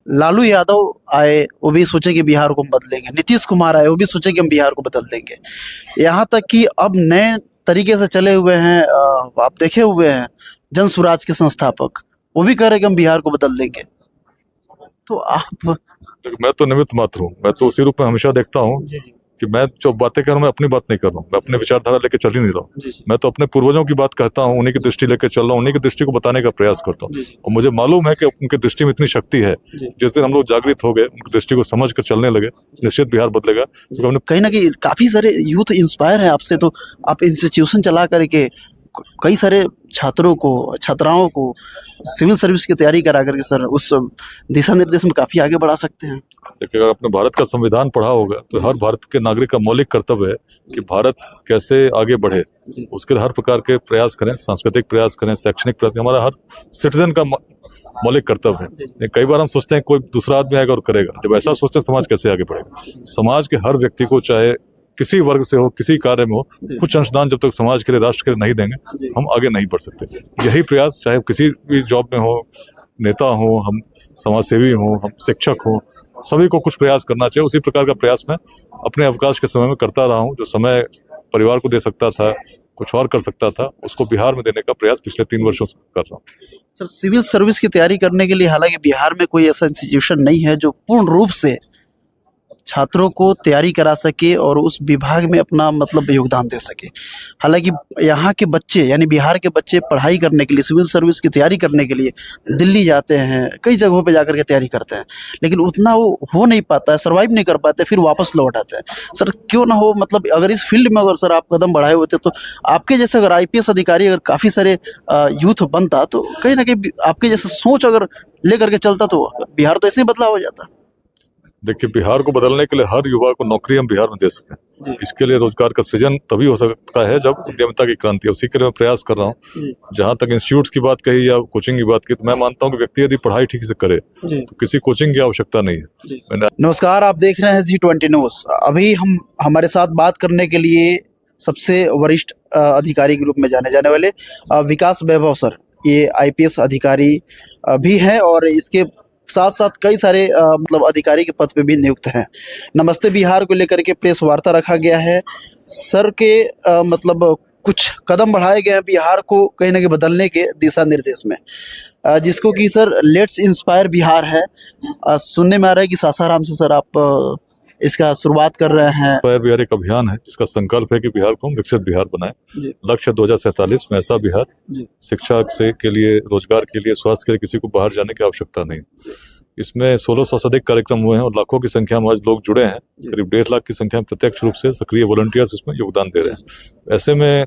लालू यादव आए, वो भी सोचे कि बिहार को हम बदलेंगे। नीतीश कुमार आए, वो भी सोचे कि हम बिहार को बदल देंगे। यहाँ तक कि अब नए तरीके से चले हुए हैं, आप देखे हुए हैं जन स्वराज के संस्थापक, वो भी कह रहे हैं कि हम बिहार को बदल देंगे। तो आप मैं तो निमित्त मात्र हूँ। मैं तो उसी रूप में हमेशा देखता हूँ जी जी कि मैं जो बातें कर रहा हूँ, मैं अपनी बात नहीं कर रहा हूँ, मैं अपने विचारधारा लेके चल ही नहीं रहा हूँ। जी जी मैं तो अपने पूर्वजों की बात कहता हूँ, उन्हीं की दृष्टि लेके चल रहा हूँ, उन्हीं की दृष्टि को बताने का प्रयास करता हूँ। जी जी और मुझे मालूम है कि उनकी दृष्टि में इतनी शक्ति है। जी। जिस दिन हम लोग जागृत हो गए, उनकी दृष्टि को समझ कर चलने लगे, निश्चित बिहार बदलेगा। क्योंकि हमने कहीं ना कहीं काफी सारे यूथ इंस्पायर है आपसे, तो आप इंस्टीट्यूशन चला करके कई सारे छात्रों को, छात्राओं को सिविल सर्विस की तैयारी करा करके सर उस दिशा निर्देश में काफी आगे बढ़ा सकते हैं। देखिए, अगर आपने भारत का संविधान पढ़ा होगा तो हर भारत के नागरिक का मौलिक कर्तव्य है कि भारत कैसे आगे बढ़े, उसके लिए हर प्रकार के प्रयास करें, सांस्कृतिक प्रयास करें, शैक्षणिक प्रयास, हमारा हर सिटीजन का मौलिक कर्तव्य है। कई बार हम सोचते हैं कोई दूसरा आदमी आएगा और करेगा। जब ऐसा सोचते हैं, समाज कैसे आगे बढ़ेगा? समाज के हर व्यक्ति को, चाहे किसी वर्ग से हो, किसी कार्य में हो, कुछ अंशदान जब तक समाज के लिए, राष्ट्र के लिए नहीं देंगे, हम आगे नहीं बढ़ सकते। यही प्रयास, चाहे किसी भी जॉब में हो, नेता हो, हम समाजसेवी हो, हम शिक्षक हो, सभी को कुछ प्रयास करना चाहिए। उसी प्रकार का प्रयास मैं अपने अवकाश के समय में करता रहा हूँ। जो समय परिवार को दे सकता था, कुछ और कर सकता था, उसको बिहार में देने का प्रयास पिछले 3 वर्षों से कर रहा हूँ। सर सिविल सर्विस की तैयारी करने के लिए हालांकि बिहार में कोई ऐसा इंस्टीट्यूशन नहीं है जो पूर्ण रूप से छात्रों को तैयारी करा सके और उस विभाग में अपना मतलब योगदान दे सके। हालांकि यहाँ के बच्चे यानी बिहार के बच्चे पढ़ाई करने के लिए, सिविल सर्विस की तैयारी करने के लिए दिल्ली जाते हैं, कई जगहों पे जाकर के तैयारी करते हैं, लेकिन उतना वो हो नहीं पाता है, सर्वाइव नहीं कर पाते, फिर वापस लौट आते हैं। सर क्यों ना हो, मतलब अगर इस फील्ड में अगर सर आप कदम बढ़ाए होते तो आपके जैसे अगर IPS अधिकारी अगर काफ़ी सारे यूथ बनता तो कहीं ना कहीं आपके जैसे सोच अगर लेकर के चलता तो बिहार तो ऐसे ही बदलाव हो जाता। देखिए, बिहार को बदलने के लिए हर युवा को नौकरी हम बिहार में दे सकें, इसके लिए रोजगार का सृजन तभी हो सकता है जब उद्यमिता की क्रांति है। उसी के लिए मैं प्रयास कर रहा हूँ। जहां तक इंस्टीट्यूट्स की बात कही या कोचिंग की बात की, तो मैं मानता हूँ कि व्यक्ति यदि पढ़ाई ठीक से करे तो किसी कोचिंग की आवश्यकता नहीं है। नमस्कार, आप देख रहे हैं Z20 न्यूज़। अभी हमारे साथ बात करने के लिए सबसे वरिष्ठ अधिकारी के रूप में जाने जाने वाले विकास वैभव सर, ये IPS अधिकारी भी है और इसके साथ साथ कई सारे मतलब अधिकारी के पद पे भी नियुक्त हैं। नमस्ते बिहार को लेकर के प्रेस वार्ता रखा गया है। सर के मतलब कुछ कदम बढ़ाए गए हैं बिहार को कहीं ना कहीं बदलने के दिशा निर्देश में, जिसको कि सर लेट्स इंस्पायर बिहार है। सुनने में आ रहा है कि सासाराम से सर आप इसका शुरुआत कर रहे हैं। इंस्पायर बिहार एक अभियान है जिसका संकल्प है कि बिहार को हम विकसित बिहार बनाएं। लक्ष्य 2047 में ऐसा बिहार, शिक्षा से के लिए, रोजगार के लिए, स्वास्थ्य के लिए किसी को बाहर जाने की आवश्यकता नहीं। इसमें 1600 से अधिक कार्यक्रम हुए हैं और लाखों की संख्या में आज लोग जुड़े हैं। करीब 1.5 लाख की संख्या में प्रत्यक्ष रूप से सक्रिय वॉलंटियर्स इसमें योगदान दे रहे हैं। ऐसे में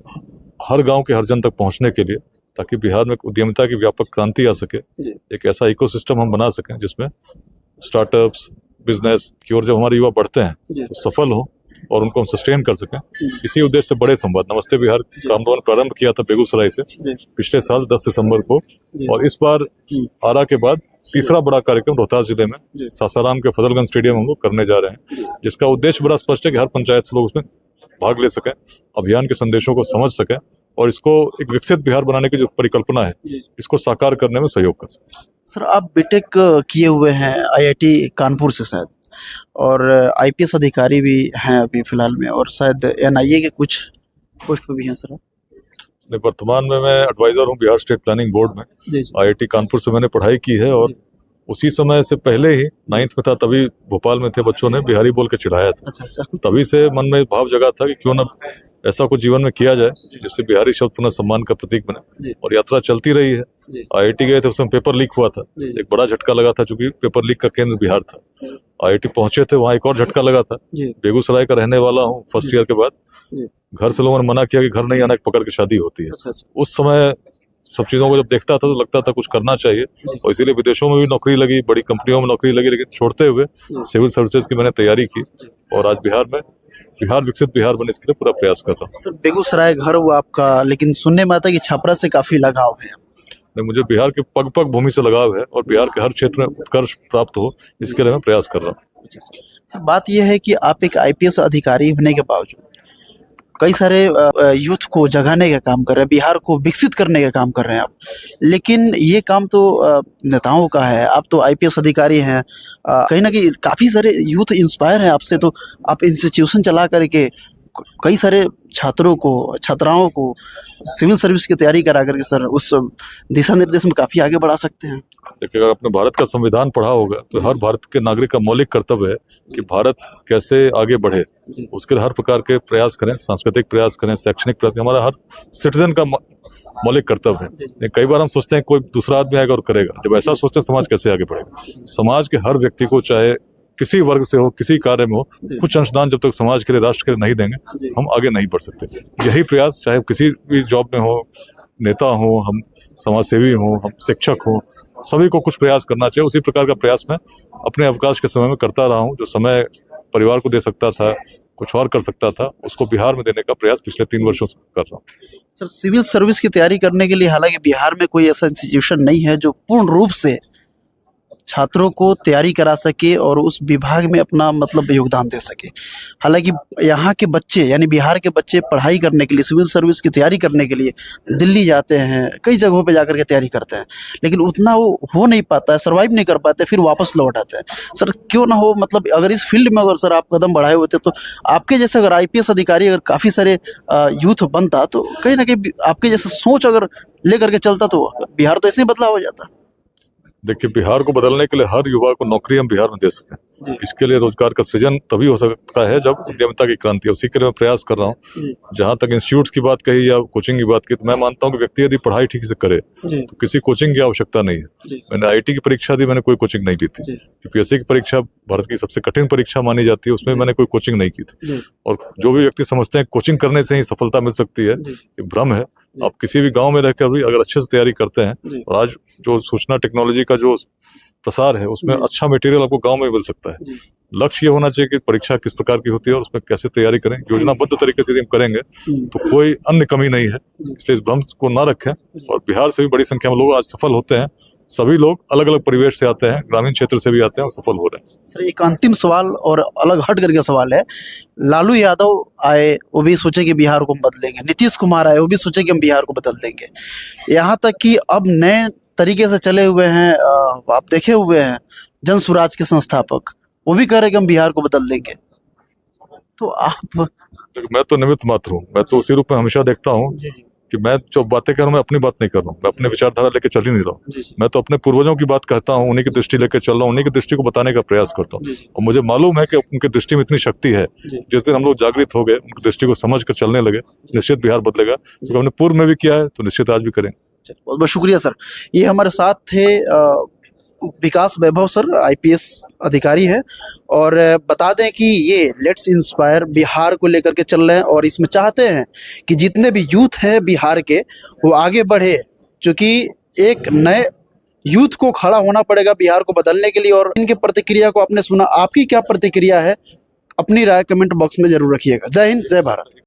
हर गाँव के हर जन तक पहुँचने के लिए, ताकि बिहार में उद्यमिता की व्यापक क्रांति आ सके, एक ऐसा इकोसिस्टम हम बना सकें जिसमें स्टार्टअप्स, बिजनेस की ओर जब हमारे युवा बढ़ते हैं तो सफल हो और उनको हम सस्टेन कर सकें। इसी उद्देश्य से बड़े संवाद नमस्ते बिहार का हम लोगों ने प्रारंभ किया था बेगूसराय से पिछले साल 10 दिसंबर को, और इस बार आरा के बाद तीसरा बड़ा कार्यक्रम रोहतास जिले में सासाराम के फजलगंज स्टेडियम हम लोग करने जा रहे हैं, जिसका उद्देश्य बड़ा स्पष्ट है कि हर पंचायत से लोग उसमें भाग ले सकें, अभियान के संदेशों को समझ सकें और इसको एक विकसित बिहार बनाने की जो परिकल्पना है इसको साकार करने में सहयोग कर सकें। सर आप बीटेक किए हुए हैं IIT कानपुर से शायद, और IPS अधिकारी भी हैं अभी फिलहाल में, और शायद NIA के कुछ पोस्ट पे भी हैं सर। वर्तमान में मैं एडवाइजर हूँ बिहार स्टेट प्लानिंग बोर्ड में। IIT कानपुर से मैंने पढ़ाई की है और उसी समय से पहले ही 9th में था, तभी भोपाल में थे बच्चों ने बिहारी बोल के चिढ़ाया था। अच्छा। तभी से मन में भाव जगा था कि क्यों ना ऐसा कुछ जीवन में किया जाए जिससे बिहारी शब्द पुनः सम्मान का प्रतीक बने, और यात्रा चलती रही है। IIT गए थे, उसमें पेपर लीक हुआ था, एक बड़ा झटका लगा था चूंकि पेपर लीक का केंद्र बिहार था। IIT पहुंचे थे, वहाँ एक और झटका लगा था। बेगूसराय का रहने वाला हूँ, फर्स्ट ईयर के बाद घर से लोगों ने मना किया कि घर नहीं आना, पकड़ के शादी होती है। उस समय सब चीज़ों को जब देखता था तो लगता था कुछ करना चाहिए, और इसीलिए विदेशों में भी नौकरी लगी, बड़ी कंपनियों में नौकरी लगी, लेकिन छोड़ते हुए सिविल सर्विसेज की मैंने तैयारी की और आज बिहार विकसित बिहार बने इसके लिए पूरा प्रयास कर रहा हूँ। सर बेगूसराय घर हुआ आपका, लेकिन सुनने में आता है कि छपरा से काफी लगाव है। नहीं, मुझे बिहार के पग पग भूमि से लगाव है और बिहार के हर क्षेत्र में उत्कर्ष प्राप्त हो, इसके लिए मैं प्रयास कर रहा हूँ। सर बात यह है कि आप एक IPS अधिकारी होने के बावजूद कई सारे यूथ को जगाने का काम कर रहे हैं, बिहार को विकसित करने का काम कर रहे हैं आप। लेकिन ये काम तो नेताओं का है, आप तो आईपीएस अधिकारी हैं, कहीं ना कहीं काफ़ी सारे यूथ इंस्पायर हैं आपसे, तो आप इंस्टीट्यूशन चला करके कई सारे छात्रों को, छात्राओं को सिविल सर्विस की तैयारी करा करके सर उस दिशा निर्देश में काफ़ी आगे बढ़ा सकते हैं। देखिए, अगर आपने भारत का संविधान पढ़ा होगा तो हर भारत के नागरिक का मौलिक कर्तव्य है कि भारत कैसे आगे बढ़े, उसके लिए हर प्रकार के प्रयास करें, सांस्कृतिक प्रयास करें, शैक्षणिक प्रयास, हमारा हर सिटीजन का मौलिक कर्तव्य है। कई बार हम सोचते हैं कोई दूसरा आदमी आएगा और करेगा, जब ऐसा सोचते हैं समाज कैसे आगे बढ़ेगा। समाज के हर व्यक्ति को, चाहे किसी वर्ग से हो, किसी कार्य में हो, कुछ अंशदान जब तक समाज के लिए, राष्ट्र के लिए नहीं देंगे, हम आगे नहीं बढ़ सकते। यही प्रयास चाहे किसी भी जॉब में हो, नेता हो, हम समाजसेवी हो, हम शिक्षक हो, सभी को कुछ प्रयास करना चाहिए। उसी प्रकार का प्रयास मैं अपने अवकाश के समय में करता रहा हूँ। जो समय परिवार को दे सकता था, कुछ और कर सकता था, उसको बिहार में देने का प्रयास पिछले 3 वर्षों से कर रहा हूँ। सर, सिविल सर्विस की तैयारी करने के लिए हालांकि बिहार में कोई ऐसा इंस्टीट्यूशन नहीं है जो पूर्ण रूप से छात्रों को तैयारी करा सके और उस विभाग में अपना मतलब योगदान दे सके। हालांकि यहाँ के बच्चे, यानी बिहार के बच्चे पढ़ाई करने के लिए, सिविल सर्विस की तैयारी करने के लिए दिल्ली जाते हैं, कई जगहों पे जाकर के तैयारी करते हैं, लेकिन उतना वो हो नहीं पाता है, सर्वाइव नहीं कर पाते, फिर वापस लौट आते हैं। सर, क्यों ना हो, मतलब अगर इस फील्ड में अगर सर आप कदम बढ़ाए होते तो आपके जैसे अगर आईपीएस अधिकारी अगर काफ़ी सारे यूथ बनता तो कहीं ना कहीं आपके जैसे सोच अगर लेकर के चलता तो बिहार तो ऐसे ही बदलाव हो जाता। देखिए, बिहार को बदलने के लिए हर युवा को नौकरी हम बिहार में दे सकें, इसके लिए रोजगार का सृजन तभी हो सकता है जब उद्यमिता की क्रांति है। उसी के लिए मैं प्रयास कर रहा हूँ। जहां तक इंस्टीट्यूट्स की बात कही या कोचिंग की बात की, तो मैं मानता हूँ कि व्यक्ति यदि पढ़ाई ठीक से करे तो किसी कोचिंग की आवश्यकता नहीं है। मैंने आईटी की परीक्षा दी, मैंने कोई कोचिंग नहीं दी थी। यूपीएससी की परीक्षा भारत की सबसे कठिन परीक्षा मानी जाती है, उसमें मैंने कोई कोचिंग नहीं की थी। और जो भी व्यक्ति समझते हैं कोचिंग करने से ही सफलता मिल सकती है, ये भ्रम है। आप किसी भी गांव में रहकर भी अगर अच्छे से तैयारी करते हैं, और आज जो सूचना टेक्नोलॉजी का जो प्रसार है उसमें अच्छा मटेरियल आपको गांव में मिल सकता है। लक्ष्य ये होना चाहिए कि परीक्षा किस प्रकार की होती है और उसमें कैसे तैयारी करें। योजनाबद्ध तरीके से यदि हम करेंगे तो कोई अन्य कमी नहीं है, इसलिए इस भ्रम को ना रखें। और बिहार से भी बड़ी संख्या में लोग आज सफल होते हैं। सभी लोग अलग अलग परिवेश से आते हैं, ग्रामीण क्षेत्र से भी आते हैं और सफल हो रहे हैं। सर, एक अंतिम सवाल और अलग हट करके सवाल है। लालू यादव आए, वो भी सोचे कि बिहार को हम बदलेंगे, नीतीश कुमार आए, वो भी सोचे कि हम बिहार को बदल देंगे, यहाँ तक कि अब नए तरीके से चले हुए हैं, आप देखे हुए हैं जन स्वराज के संस्थापक, वो भी कह रहे हैं कि हम बिहार को बदल देंगे। तो आप, मैं तो निमित्त मात्र हूँ। मैं तो उसी रूप में हमेशा देखता हूँ कि मैं जो बातें कर रहा हूँ, मैं अपनी बात नहीं कर रहा हूँ, मैं अपनी विचारधारा लेके चल ही नहीं रहा हूँ। मैं तो अपने पूर्वजों की बात कहता हूँ, उन्हीं की दृष्टि लेके चल रहा हूँ, उन्हीं की दृष्टि को बताने का प्रयास करता हूँ। और मुझे मालूम है कि उनकी दृष्टि में इतनी शक्ति है। जिस दिन हम लोग जागृत हो गए, उनकी दृष्टि को समझ कर चलने लगे, निश्चित बिहार बदलेगा। क्योंकि हमने पूर्व में भी किया है तो निश्चित आज भी करेंगे। बहुत बहुत शुक्रिया सर। ये हमारे साथ थे विकास वैभव सर, आईपीएस अधिकारी है, और बता दें कि ये लेट्स इंस्पायर बिहार को लेकर के चल रहे हैं और इसमें चाहते हैं कि जितने भी यूथ हैं बिहार के वो आगे बढ़े, क्योंकि एक नए यूथ को खड़ा होना पड़ेगा बिहार को बदलने के लिए। और इनके प्रतिक्रिया को आपने सुना, आपकी क्या प्रतिक्रिया है, अपनी राय कमेंट बॉक्स में जरूर रखिएगा। जय हिंद, जय भारत।